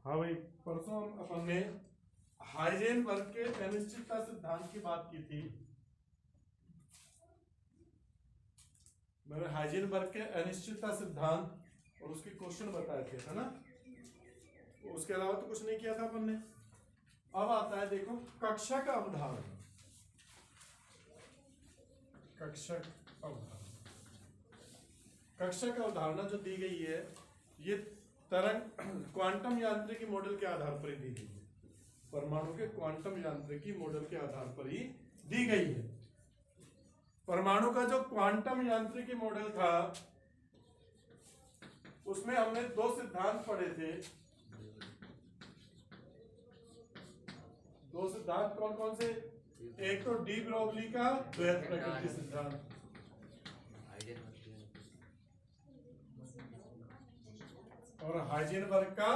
हाँ भाई, परसों अपन ने हाइजेनबर्ग के अनिश्चितता सिद्धांत की बात की थी। मैंने हाइजेनबर्ग के अनिश्चितता सिद्धांत और उसके क्वेश्चन बताए थे, है ना। उसके अलावा तो कुछ नहीं किया था अपन ने। अब आता है देखो कक्षक अवधारणा। कक्षक अवधारणा, कक्षक अवधारणा जो दी गई है ये तरंग क्वांटम यांत्रिकी मॉडल के आधार पर ही दी गई है। परमाणु के क्वांटम यांत्रिकी मॉडल के आधार पर ही दी गई है। परमाणु का जो क्वांटम यांत्रिकी मॉडल था उसमें हमने दो सिद्धांत पढ़े थे। दो सिद्धांत कौन कौन से? एक तो डी ब्रोगली का द्वैत प्रकृति सिद्धांत, और हाइजेनबर्ग का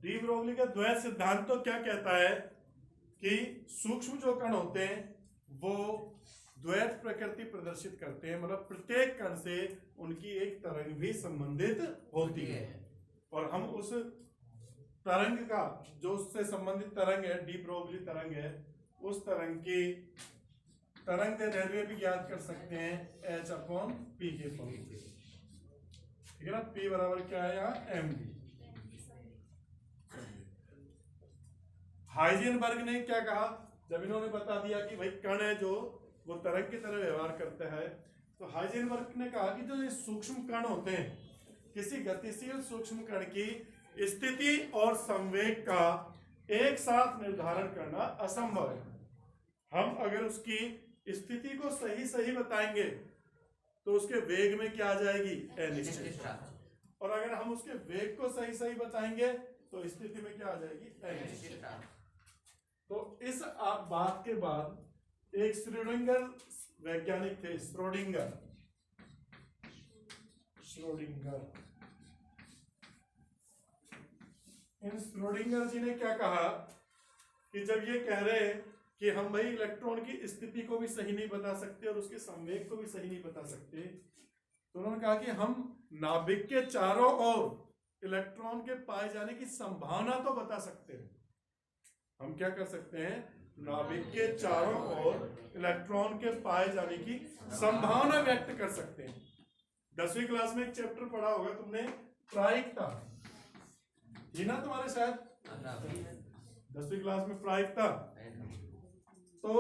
डी ब्रोगली का द्वैत सिद्धांत तो क्या कहता है कि सूक्ष्म जो कण होते हैं वो द्वैत प्रकृति प्रदर्शित करते हैं, मतलब प्रत्येक कण से उनकी एक तरंग भी संबंधित होती है, और हम उस तरंग का जो उससे संबंधित तरंग है, डी ब्रोगली तरंग है, उस तरंग की तरंग दैर्ध्य भी ज्ञात कर सकते हैं h/p के फॉर्म में, ठीक है ना। p बराबर क्या है यहाँ mv। हाइजेनबर्ग ने क्या कहा जब इन्होंने बता दिया कि भाई कण है जो वो तरंग की तरह व्यवहार करता है, तो हाइजेनबर्ग ने कहा कि जो ये सूक्ष्म कण होते हैं, किसी गतिशील सूक्ष्म कण की स्थिति और संवेग का एक साथ निर्धारण करना असंभव है। हम अगर उसकी स्थिति को सही सही बताएंगे तो उसके वेग में क्या आ जाएगी? अनिश्चित। और अगर हम उसके वेग को सही सही बताएंगे तो स्थिति में क्या आ जाएगी? अनिश्चित। तो इस बात के बाद एक श्रोडिंगर वैज्ञानिक थे, श्रोडिंगर। इन श्रोडिंगर जी ने क्या कहा कि जब ये कह रहे हैं कि हम भाई इलेक्ट्रॉन की स्थिति को भी सही नहीं बता सकते और उसके संवेग को भी सही नहीं बता सकते, तो उन्होंने कहा कि हम नाभिक के चारों ओर इलेक्ट्रॉन के पाए जाने की संभावना तो बता सकते हैं। हम क्या कर सकते हैं? नाभिक के चारों ओर इलेक्ट्रॉन के पाए जाने की संभावना व्यक्त कर सकते हैं। 10वीं क्लास में एक चैप्टर पढ़ा होगा तुमने, प्रायिकता, ये ना तुम्हारे शायद 10वीं क्लास में प्रायिकता। तो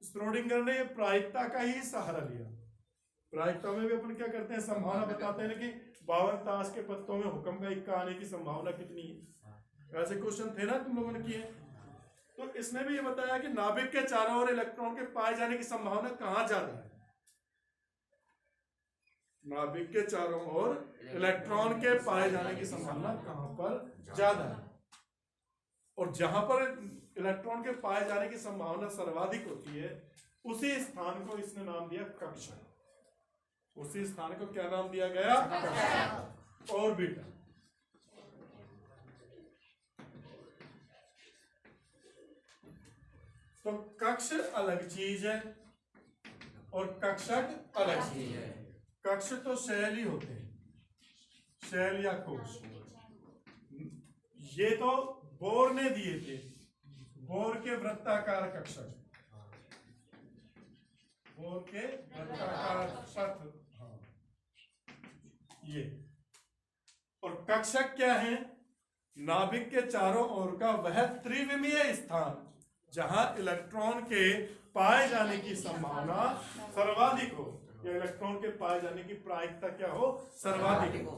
श्रोडिंगर ने प्रायिकता का ही सहारा लिया। प्रायिकता में भी अपन क्या करते हैं? संभावना बताते हैं कि 52 ताश के पत्तों में हुक्म का इक्का आने की संभावना कितनी है। ऐसे क्वेश्चन थे ना तुम लोगों ने किए। तो इसने भी ये बताया कि नाभिक के चारों ओर इलेक्ट्रॉन के पाए जाने की संभावना कहाँ ज्यादा है? नाभिक के चारों ओर इलेक्ट्रॉन के पाए जाने की संभावना कहां पर ज्यादा है? और जहां पर इलेक्ट्रॉन के पाए जाने की संभावना सर्वाधिक होती है उसी स्थान को इसने नाम दिया कक्षक। उसी स्थान को क्या नाम दिया गया? कक्षक, ऑर्बिटल। तो कक्ष अलग चीज है और कक्षक अलग चीज है। कक्ष तो शैल ही होते हैं, शैल या कोश। ये तो बोर ने दिए थे, बोर के वृत्ताकार कक्षक, बोर के वृत्ताकार पथ, हाँ ये। और कक्षक क्या है? नाभिक के चारों ओर का वह त्रिविमीय स्थान जहां इलेक्ट्रॉन के पाए जाने की संभावना सर्वाधिक हो, या इलेक्ट्रॉन के पाए जाने की प्रायिकता क्या हो? सर्वाधिक हो।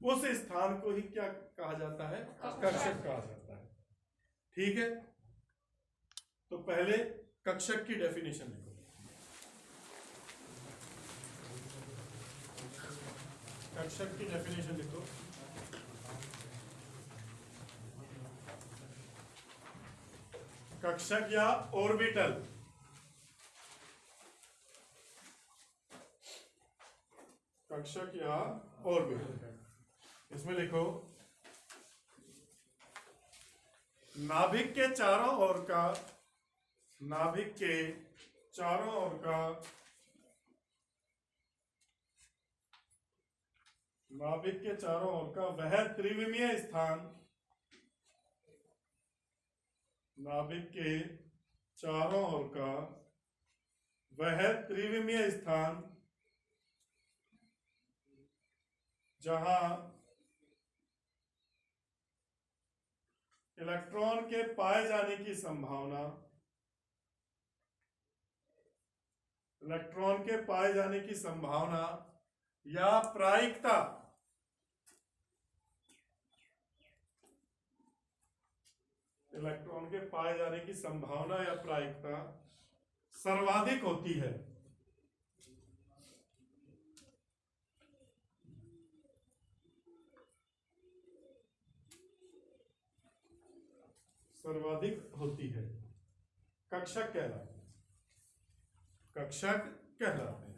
उस स्थान को ही क्या कहा जाता है? कक्षक कहा जाता है। ठीक है, तो पहले कक्षक की डेफिनेशन लिखो। कक्षक की डेफिनेशन लिखो। कक्षक या ऑर्बिटल, कक्षक या ऑर्बिटल, इसमें लिखो नाभिक के चारों ओर का नाभिक के चारों ओर का नाभिक के चारों ओर का वह त्रिविमीय स्थान नाभिक के चारों ओर का वह त्रिविमीय स्थान जहां इलेक्ट्रॉन के पाए जाने की संभावना इलेक्ट्रॉन के पाए जाने की संभावना या प्रायिकता इलेक्ट्रॉन के पाए जाने की संभावना या प्रायिकता सर्वाधिक होती है। सर्वाधिक होती है कक्षक कहलाते हैं। कक्षक कहलाते हैं।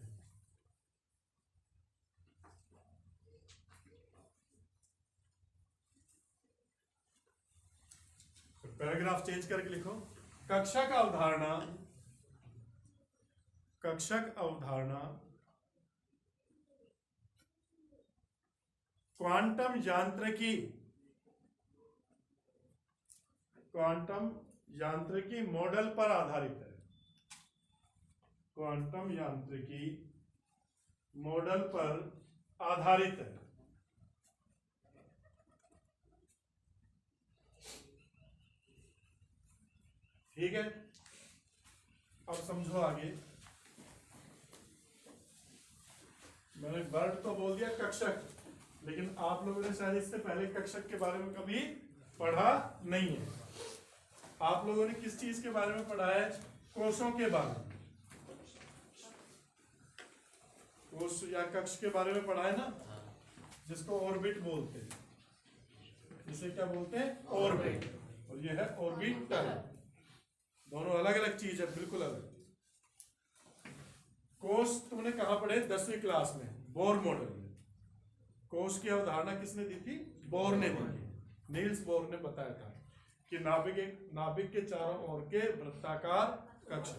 पैराग्राफ चेंज करके लिखो। कक्षक अवधारणा क्वांटम यांत्रिकी मॉडल पर आधारित है। क्वांटम यांत्रिकी मॉडल पर आधारित है। ठीक है, अब समझो आगे। मैंने वर्ड तो बोल दिया कक्षक, लेकिन आप लोगों ने शायद इससे पहले कक्षक के बारे में कभी पढ़ा नहीं है। आप लोगों ने किस चीज के बारे में पढ़ा है? कोषों के बारे में, कोष या कक्ष के बारे में पढ़ा है ना, जिसको ऑर्बिट बोलते हैं। इसे क्या बोलते हैं? ऑर्बिट। और ये है ऑर्बिटल। दोनों अलग अलग चीज है, बिल्कुल अलग। कोष तुमने कहां पढ़े? 10वीं क्लास में, बोर मॉडल में। कोष की अवधारणा किसने दी थी? बोर ने दी थी। नील्स बोर ने बताया था कि नाभिक के चारों ओर के वृत्ताकार कक्ष।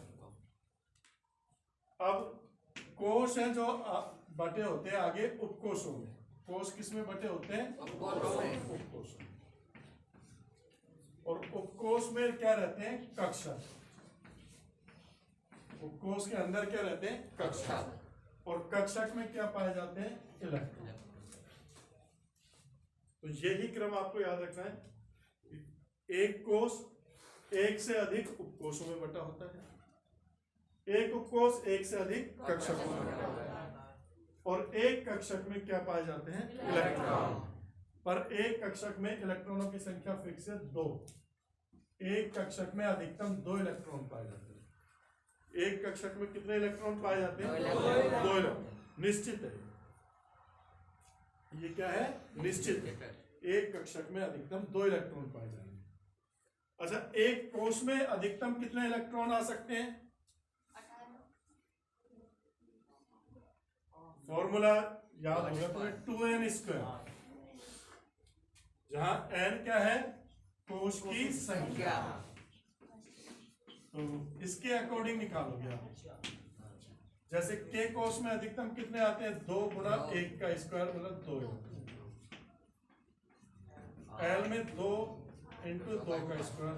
अब कोष है जो बटे होते हैं आगे उपकोषों में। कोष किसमें बटे होते हैं? उपकोष। और उपकोष में क्या रहते हैं? कक्षक। उपकोष के अंदर क्या रहते हैं? कक्षक। और कक्षक में क्या पाए जाते हैं? इलेक्ट्रॉन। तो यही क्रम आपको याद रखना है। एक कोष एक से अधिक उपकोषों में बटा होता है। एक उपकोष एक से अधिक कक्षकों में बटा होता है। और एक कक्षक में क्या पाए जाते हैं? इलेक्ट्रॉन। पर एक कक्षक में इलेक्ट्रॉनों की संख्या फिक्स है 2। एक कक्षक में अधिकतम 2 इलेक्ट्रॉन पाए जाते हैं। एक कक्षक में कितने इलेक्ट्रॉन पाए जाते हैं? 2 इलेक्ट्रॉन। निश्चित है, ये क्या है? निश्चित है। एक कक्षक में अधिकतम 2 इलेक्ट्रॉन पाए जाएंगे। अच्छा, एक कोष में अधिकतम कितने इलेक्ट्रॉन आ सकते हैं? फॉर्मूला याद होगा तुम्हें, 2n², जहां n क्या है? कोष की संख्या। तो इसके अकॉर्डिंग निकालोगे आप। जैसे k कोष में अधिकतम कितने आते हैं? 2 गुणा 1 का स्क्वायर मतलब 2। L में 2 इंटू 2 का स्क्वायर,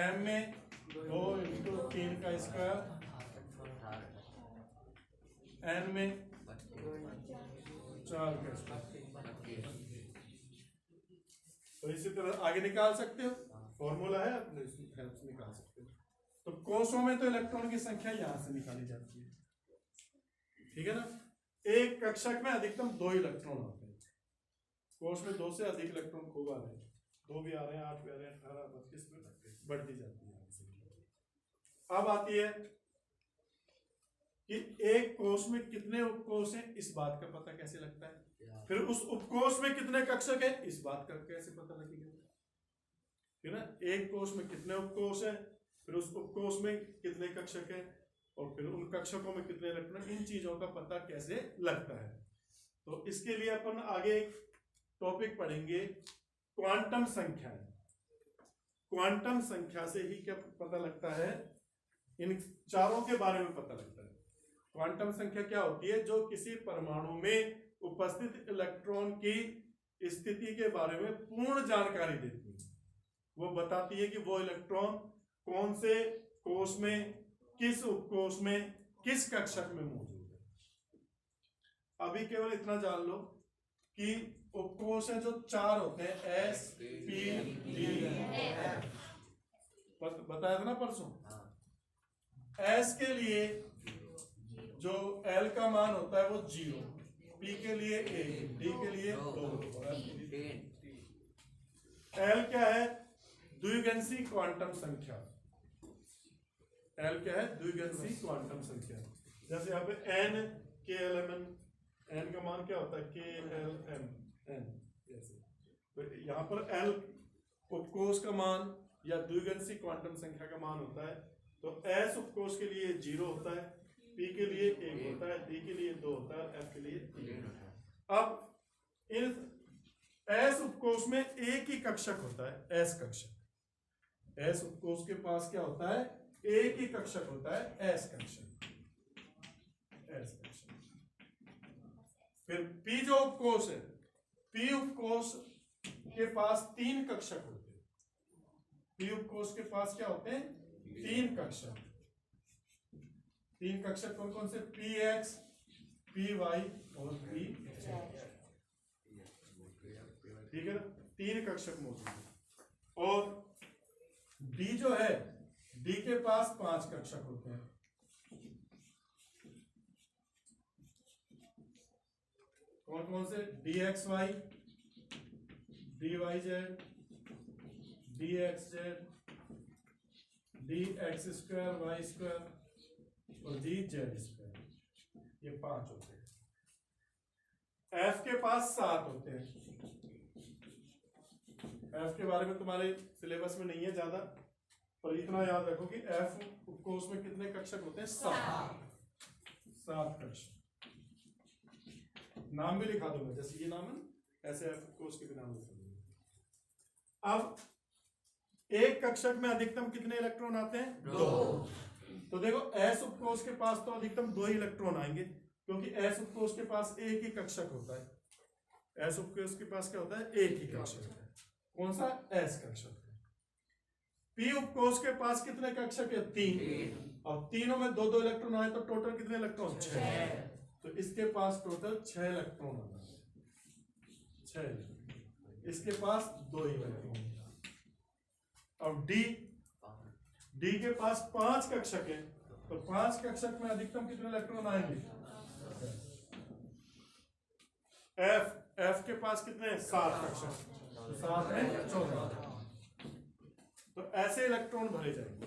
M में 2 इंटू 3 का स्क्वायर, N में 4 का स्क्वायर। तो इसी तरह आगे निकाल सकते हो, फॉर्मूला है, अपने हेल्प से निकाल सकते हो। तो कोषों में तो इलेक्ट्रॉन की संख्या यहां से निकाली जाती है। ठीक है ना? एक कक्षक में अधिकतम 2 इलेक्ट्रॉन होते हैं। कोष में 2 से अधिक इलेक्ट्रॉन खूब आ रहे हैं, 2 भी आ रहे हैं, 8 भी आ रहे हैं, 18, 32 में बढ़ती जाती है। अब आती है कि एक कोष में कितने उपकोष हैं, इस बात का पता कैसे लगता है? फिर उस उपकोष में कितने कक्षक हैं, इस बात का कैसे पता लगेगा? ठीक है ना? एक कोष में कितने उपकोष हैं, फिर उस उपकोष में कितने कक्षक हैं, और फिर उन कक्षकों में कितने इलेक्ट्रॉन, इन चीजों का पता कैसे लगता है। तो इसके लिए अपन आगे एक टॉपिक पढ़ेंगे, क्वांटम संख्याएं। क्वांटम संख्या से ही क्या पता लगता है, इन चारों के बारे में पता लगता है। क्वांटम संख्या क्या होती है, जो किसी परमाणु में उपस्थित इलेक्ट्रॉन की स्थिति के बारे में पूर्ण जानकारी देती है। वो बताती है कि वो इलेक्ट्रॉन कौन से कोष में, किस उपकोष में, किस कक्षक में मौजूद है। अभी केवल इतना जान लो कि उपकोष है जो 4 होते हैं, एस पी डी, बताया था ना परसों। एस के लिए जो एल का मान होता है वो 0, पी के लिए 1, डी के लिए 2। एल क्या है, द्विगंशी क्वांटम संख्या। एल क्या है, द्विगंशी क्वांटम संख्या। जैसे यहाँ पे एन के एल एम एन, एन का मान क्या होता है, के एल एम एन, तो यहाँ पर एल उपकोष का मान या द्विगंशी क्वांटम संख्या का मान होता है। तो एस उपकोष के लिए 0 होता है, पी के लिए 1 होता है, डी के लिए 2 होता है, एफ के लिए 3 होता है। अब इन एस उपकोष में एक ही कक्षक होता है, एस कक्षक। एस उपकोष के पास क्या होता है, एक ही कक्षक होता है, एस कक्षक, एस कक्षक। फिर पी जो उपकोष है, पी उपकोष के पास 3 कक्षक होते हैं। पी उपकोष के पास क्या होते हैं, 3 कक्षक। 3 कक्षक कौन कौन से, पी एक्स, पी वाई और पी जेड। ठीक है, 3 कक्षक मौजूद है। और डी जो है, डी के पास 5 कक्षक होते हैं। कौन कौन से, D X Y, D Y Z, D X Z, D X square Y square और डी जेड स्क्वायर। ये 5 होते हैं। एफ के पास 7 होते हैं। एफ के बारे में तुम्हारे सिलेबस में नहीं है ज्यादा, पर इतना याद रखो कि एफ उपकोष में कितने कक्षक होते हैं, 7 कक्षक। नाम भी लिखा दूंगा, जैसे ये नाम है ऐसे एफ उपकोष के भी नाम लिखा दूंगा। अब एक कक्षक में अधिकतम कितने इलेक्ट्रॉन आते हैं, 2। तो देखो एस उपकोष के पास तो अधिकतम 2 इलेक्ट्रॉन आएंगे, क्योंकि एस उपकोष के पास एक ही कक्षक होता है। एस उपकोष के पास क्या होता है, एक ही कक्षक होता है। कौन सा, एस कक्षक। पी उपकोष के पास कितने कक्षक है, 3। और तीनों में 2-2 इलेक्ट्रॉन आए तो टोटल कितने इलेक्ट्रॉन, 6। तो इसके पास टोटल 6 इलेक्ट्रॉन होगा, 6। इसके पास 2 इलेक्ट्रॉन। और डी के पास 5 कक्षक है, तो 5 कक्षक में अधिकतम कितने इलेक्ट्रॉन आएंगे, एफ के पास कितने हैं, 7 कक्षक, 7 में 14। तो ऐसे इलेक्ट्रॉन भरे जाएंगे।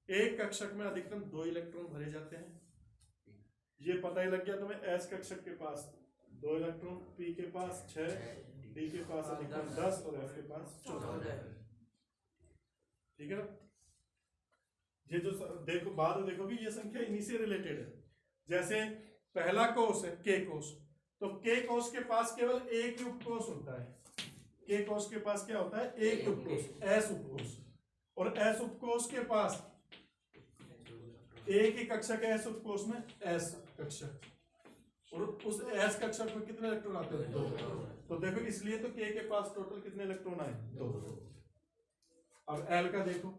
एक कक्षक में अधिकतम 2 इलेक्ट्रॉन भरे जाते हैं। ये पता ही लग गया तुम्हें, एस कक्षक के पास 2 इलेक्ट्रॉन, पी के पास 6, डी के पास अधिकतम 10 और एफ के पास 14। ठीक है ना। ये जो देखो बाद में देखोगे ये संख्या इन्हीं से रिलेटेड है। जैसे पहला कोष है के कोष, तो के कोष के पास केवल एक ही उपकोष होता है। के कोष के पास क्या होता है, एक उपकोष, एस उपकोष। और एस उपकोष के पास एक ही कक्षक है एस उपकोष में, एस कक्षक। और उस एस कक्षक में कितने इलेक्ट्रॉन आते हैं, 2। तो देखो इसलिए तो के पास टोटल कितने इलेक्ट्रॉन आए, 2। अब एल का देखो,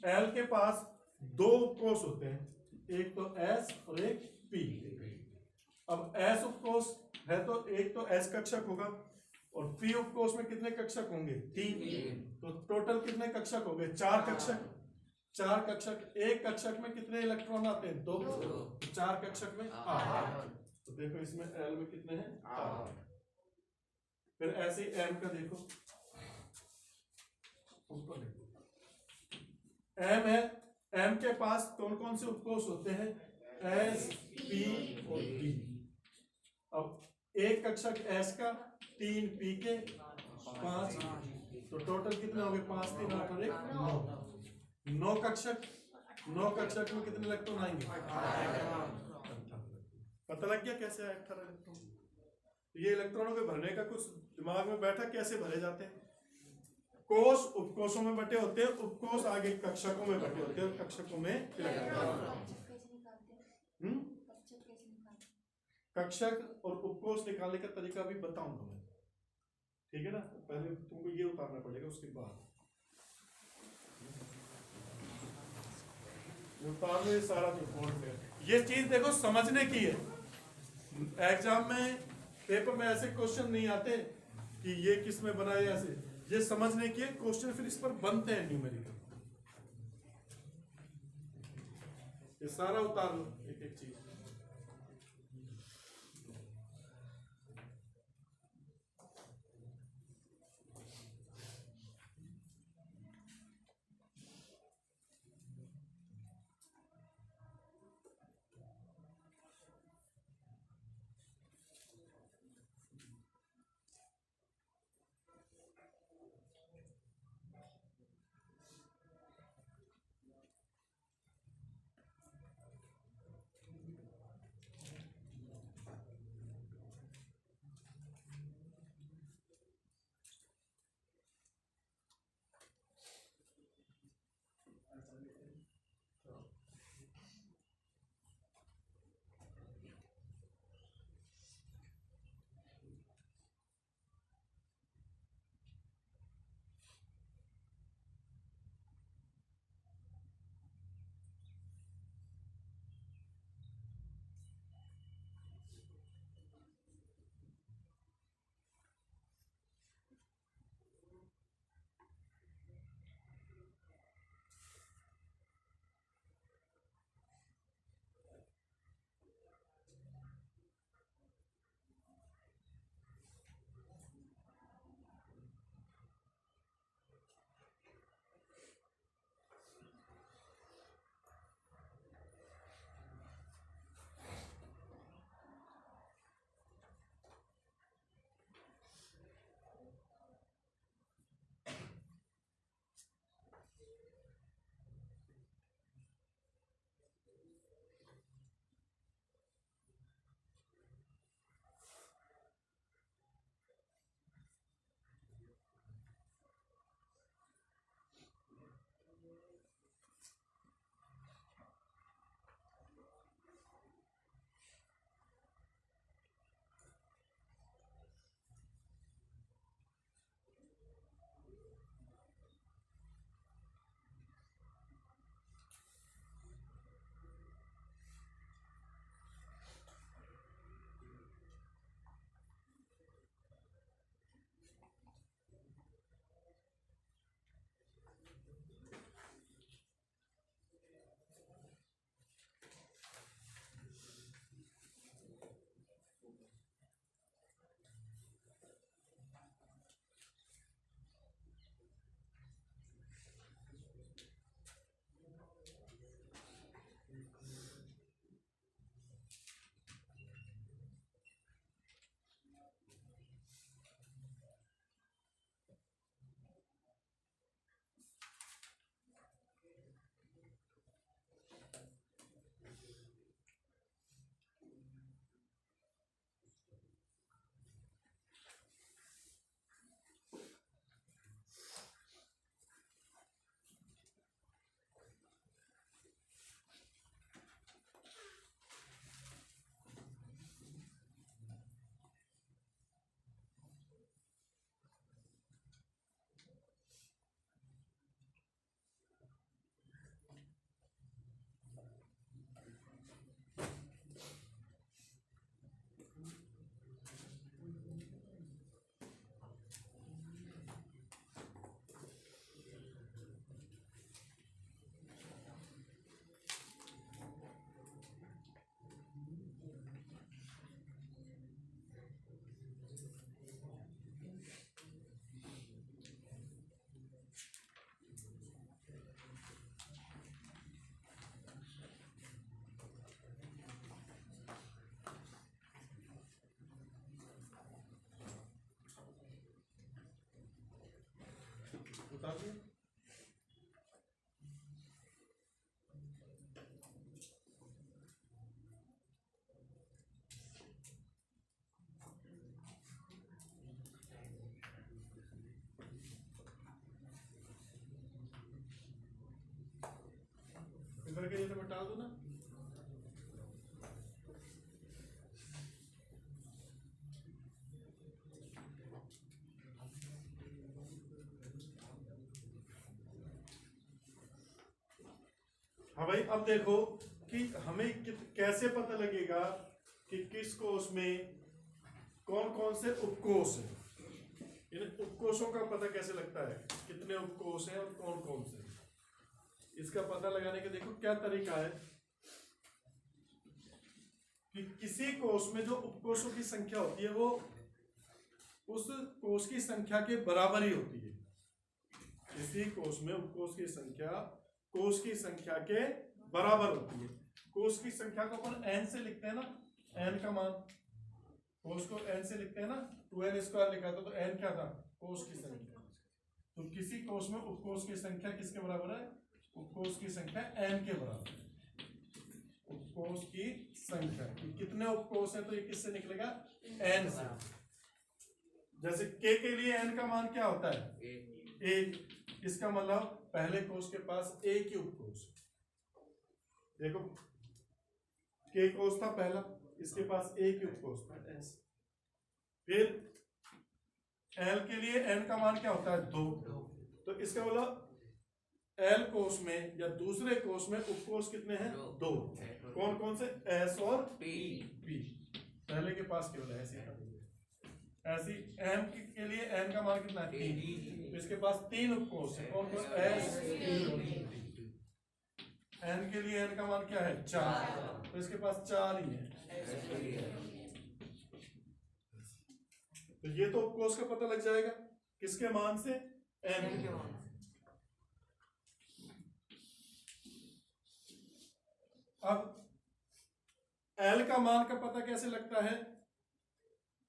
एल के पास 2 उपकोष होते हैं, एक तो एस और एक पी। अब एस उपकोष है तो एक तो एस कक्षक होगा, और पी उपकोष में कितने कक्षक होंगे, 3। तो टोटल कितने कक्षक हो गए, 4 कक्षक। 4 कक्षक, एक कक्षक में कितने इलेक्ट्रॉन आते हैं, 2। 4 कक्षक में 8। तो देखो इसमें एल में कितने हैं, 8। फिर ऐसे ही एम का देखो, ऊपर देखो एम है, एम के पास कौन कौन से उपकोष होते हैं, एस, पी और डी। अब एक कक्षक एस का, 3 पी के, 5, तो टोटल कितने हो गए, 5, 3, 8 और 1, 9 कक्षक। 9 कक्षक में कितने इलेक्ट्रॉन आएंगे, 18। पता लग गया कैसे आए 18 इलेक्ट्रॉन। ये इलेक्ट्रॉनों के भरने का कुछ दिमाग में बैठा, कैसे भरे जाते हैं। कोश उपकोशों में बटे होते हैं, उपकोश आगे कक्षकों में बटे होते हैं और कक्षकों में कक्षक और उपकोश निकालने का तरीका भी बताऊंगा मैं, ठीक है ना। पहले तुमको ये उतारना पड़ेगा, उसके बाद उतारने सारा त्रिकोण है। ये चीज देखो समझने की है, एग्जाम में पेपर में ऐसे क्वेश्चन नहीं आते कि ये किस में बना है, ऐसे ये समझने की है क्वेश्चन, फिर इस पर बनते हैं न्यूमेरिकल। ये सारा उतार लो एक एक चीज। उतार दिया। के लिए तो मैं टाल दूं ना। हाँ भाई, अब देखो कि हमें कैसे पता लगेगा कि किस कोष में कौन कौन से उपकोष हैं। इन उपकोषों का पता कैसे लगता है, कितने उपकोष हैं और कौन कौन से। इसका पता लगाने का देखो क्या तरीका है कि किसी कोष में जो उपकोषों की संख्या होती है वो उस कोष की संख्या के बराबर ही होती है। किसी कोष में उपकोष की संख्या कोष की संख्या के बराबर होती है। कोष की संख्या को अपन n से लिखते हैं ना, n का मान कोष को n से लिखते हैं ना, 2n² लिखा था तो n क्या था, कोष की संख्या। तो किसी कोष में उपकोष की संख्या किसके बराबर है, उपकोष की संख्या n के बराबर है। उपकोष की संख्या कितने उपकोष है तो ये किससे निकलेगा, n से। जैसे k के लिए n का मान क्या होता है, एक। इसका मतलब पहले कोष के पास एक ही उपकोष। देखो k कोष था पहला, इसके पास एक ही उपकोष था s। फिर l के लिए n का मान क्या होता है, 2। तो इसका मतलब l कोष में या दूसरे कोष में उपकोष कितने हैं, 2। कौन कौन से, s और p। पहले के पास केवल s ही था। ऐसी m के लिए n का मान कितना है, 3। तो इसके पास 3 उपकोष है, कौन कौन, s, p और d। n के लिए n का मान क्या है, 4। तो इसके पास 4 ही है। तो ये तो उपकोष का पता लग जाएगा किसके मान से, n के मान से। अब l का मान का पता कैसे लगता है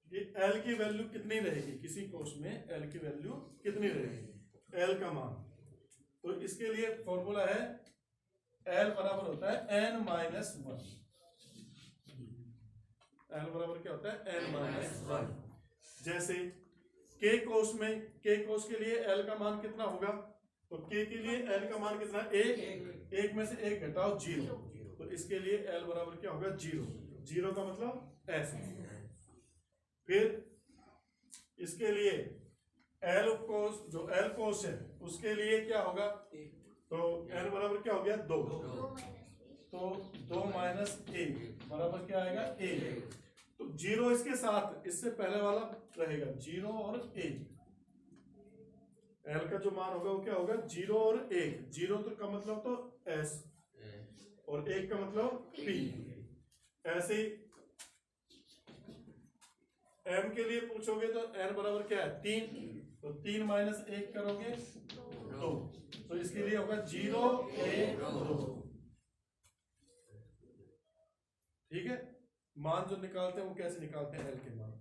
कि l की वैल्यू कितनी रहेगी, किसी कोष में l की वैल्यू कितनी रहेगी, l का मान। तो इसके लिए फॉर्मूला है l बराबर होता है n-1। l बराबर क्या होता है, n-1। जैसे k कोष में, k कोष के लिए l का मान कितना होगा, तो k के लिए l का मान कितना, 1। 1 में से 1 घटाओ 0। तो इसके लिए l बराबर क्या होगा, 0। 0 का मतलब s। फिर इसके लिए l उपकोष, जो l कोष है उसके लिए क्या होगा, तो n बराबर क्या हो गया, 2। तो 2 माइनस 1 बराबर क्या आएगा, 1। तो 0 इसके साथ, इससे पहले वाला रहेगा 0 और 1। l का जो मान होगा वो क्या होगा, 0 और 1। 0 तो का मतलब तो s और 1 का मतलब p। ऐसे ही m के लिए पूछोगे तो n बराबर क्या है, 3। तो 3 माइनस 1 करोगे 2। तो इसके लिए होगा 0, 1, 2। ठीक है। मान जो निकालते हैं वो कैसे निकालते हैं, l के मान।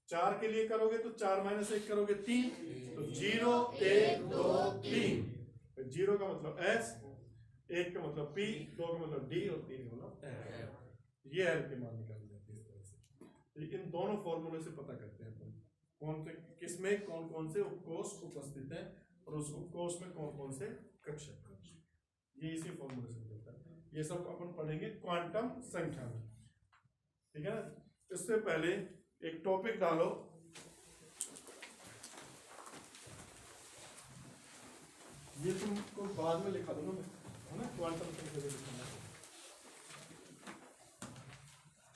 4 के लिए करोगे तो 4 माइनस 1 करोगे 3। तो 0, 1, 2, 3। 0 का मतलब s, 1 का मतलब p, 2 का मतलब d और 3 का मतलब f। ये l के मान निकाले जाते हैं इस तरह से। इन दोनों फॉर्मूले से पता करते हैं अपन कौन से किसमें कौन कौन से उपकोष उपस्थित हैं और उस उपकोष में कौन कौन से कक्षक। ये इसी फॉर्मूले से मिलता है। ये सब अपन पढ़ेंगे क्वांटम संख्या में, ठीक है ना। इससे पहले एक टॉपिक डालो, ये तुमको बाद में लिखा दूंगा मैं, है ना, क्वांटम संख्या लिखना।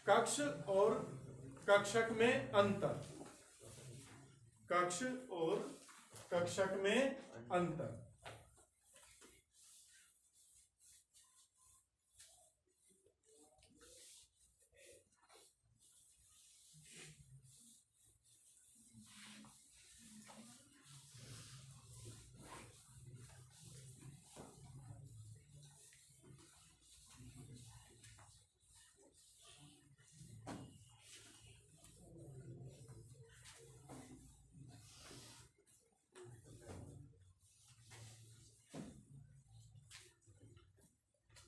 कक्ष और कक्षक में अंतर। कक्ष और कक्षक में अंतर।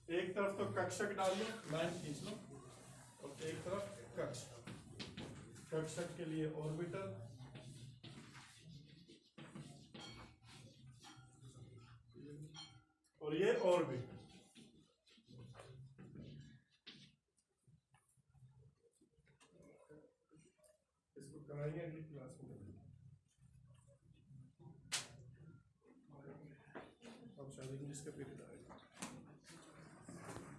एक तरफ तो कक्षक डाल लो, लाइन खींच लो, और एक तरफ कक्ष। कक्षक के लिए ऑर्बिटल, और ये ऑर्बिट। कराएंगे अगली क्लास में। अब शायद इंग्लिश का पीरियड